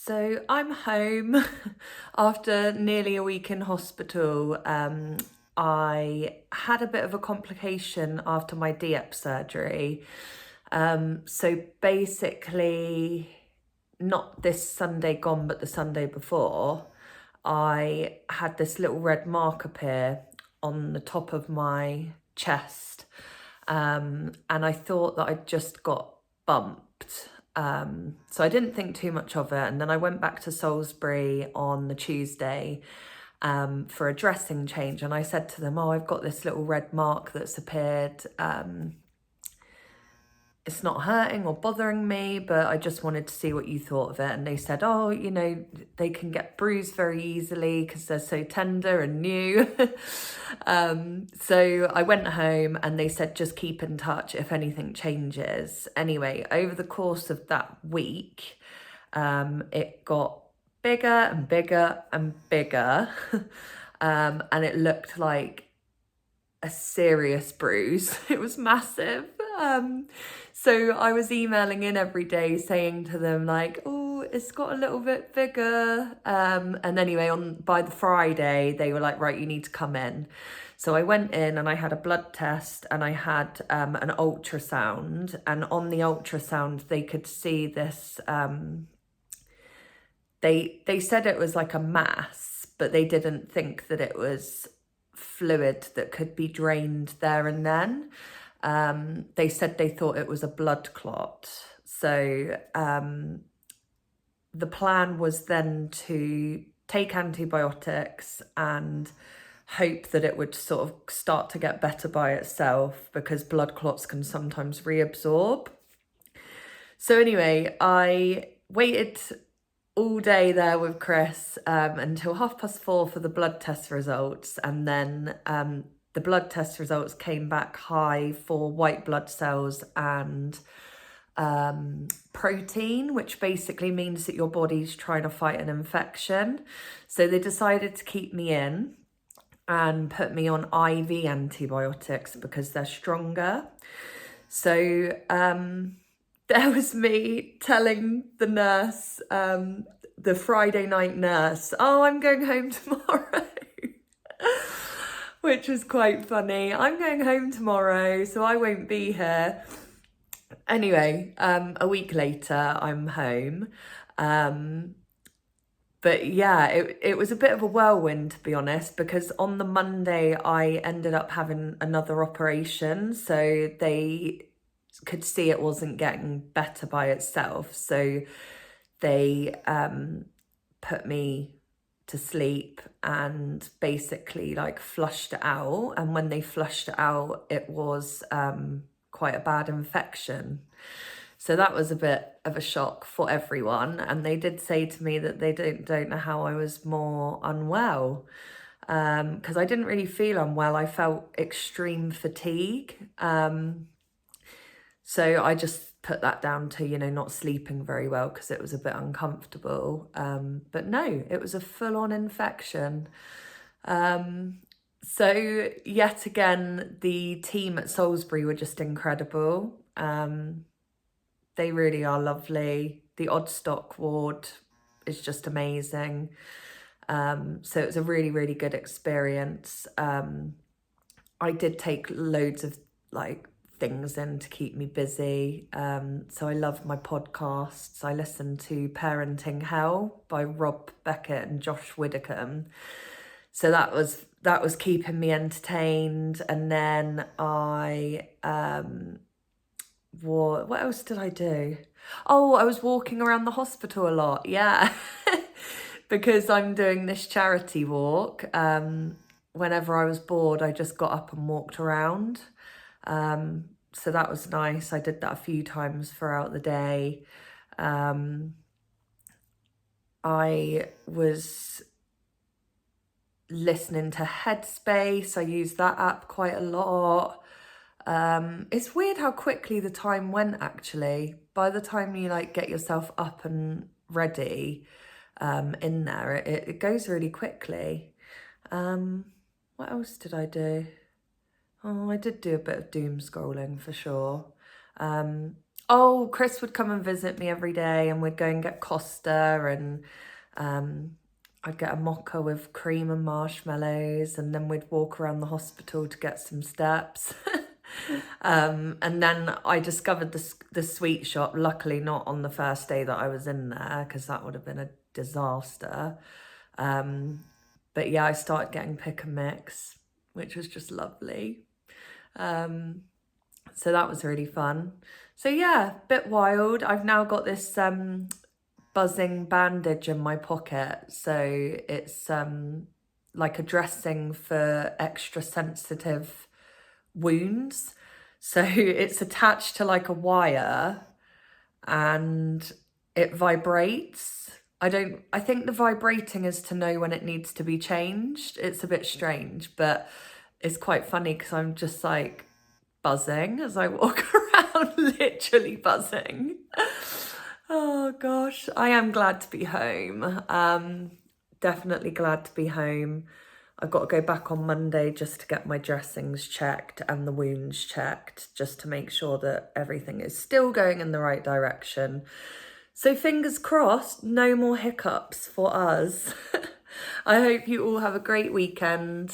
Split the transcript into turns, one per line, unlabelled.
So I'm home after nearly a week in hospital. I had a bit of a complication after my DIEP surgery. So basically, not this Sunday gone, but the Sunday before, I had this little red mark appear on the top of my chest. And I thought that I'd just got bumped. So I didn't think too much of it. And then I went back to Salisbury on the Tuesday for a dressing change. And I said to them, oh, I've got this little red mark that's appeared. It's not hurting or bothering me, but I just wanted to see what you thought of it. And they said, oh, they can get bruised very easily because they're so tender and new. So I went home and they said, just keep in touch if anything changes. Anyway, over the course of that week, it got bigger and bigger and bigger. And it looked like a serious bruise. It was massive. So I was emailing in every day saying to them like, oh, it's got a little bit bigger. And anyway, by the Friday, they were like, right, you need to come in. So I went in and I had a blood test and I had an ultrasound. And on the ultrasound, they could see this, they said it was like a mass, but they didn't think that it was fluid that could be drained there and then. They said they thought it was a blood clot. So the plan was then to take antibiotics and hope that it would sort of start to get better by itself, because blood clots can sometimes reabsorb. So anyway, I waited all day there with Chris until 4:30 for the blood test results, and then the blood test results came back high for white blood cells and protein, which basically means that your body's trying to fight an infection. So they decided to keep me in and put me on IV antibiotics because they're stronger. So there was me telling the nurse, the Friday night nurse, oh, I'm going home tomorrow. Which was quite funny. I'm going home tomorrow, so I won't be here. Anyway, a week later, I'm home. But yeah, it was a bit of a whirlwind, to be honest, because on the Monday, I ended up having another operation. So they could see it wasn't getting better by itself. So they put me to sleep and basically like flushed it out. And when they flushed it out, it was quite a bad infection. So that was a bit of a shock for everyone. And they did say to me that they don't know how I was more unwell, because I didn't really feel unwell. I felt extreme fatigue. So I just put that down to, not sleeping very well because it was a bit uncomfortable. But no, it was a full-on infection. So yet again, the team at Salisbury were just incredible. They really are lovely. The odd stock ward is just amazing. So it was a really, really good experience. I did take loads of things in to keep me busy. So I love my podcasts. I listen to Parenting Hell by Rob Beckett and Josh Widdicombe. So that was keeping me entertained. And then I what else did I do? Oh, I was walking around the hospital a lot, yeah. Because I'm doing this charity walk. Whenever I was bored, I just got up and walked around. So that was nice. I did that a few times throughout the day. I was listening to Headspace. I used that app quite a lot. It's weird how quickly the time went, actually. By the time you get yourself up and ready in there, it goes really quickly. What else did I do? Oh, I did do a bit of doom scrolling for sure. Oh, Chris would come and visit me every day, and we'd go and get Costa, and I'd get a mocha with cream and marshmallows, and then we'd walk around the hospital to get some steps. And then I discovered the sweet shop, luckily not on the first day that I was in there, because that would have been a disaster. But yeah, I started getting pick and mix, which was just lovely. So that was really fun. So yeah, bit wild. I've now got this buzzing bandage in my pocket. So it's like a dressing for extra sensitive wounds. So it's attached to like a wire and it vibrates. I think the vibrating is to know when it needs to be changed. It's a bit strange, but it's quite funny because I'm just like buzzing as I walk around, literally buzzing. Oh gosh, I am glad to be home. Definitely glad to be home. I've got to go back on Monday just to get my dressings checked and the wounds checked, just to make sure that everything is still going in the right direction. So fingers crossed, no more hiccups for us. I hope you all have a great weekend.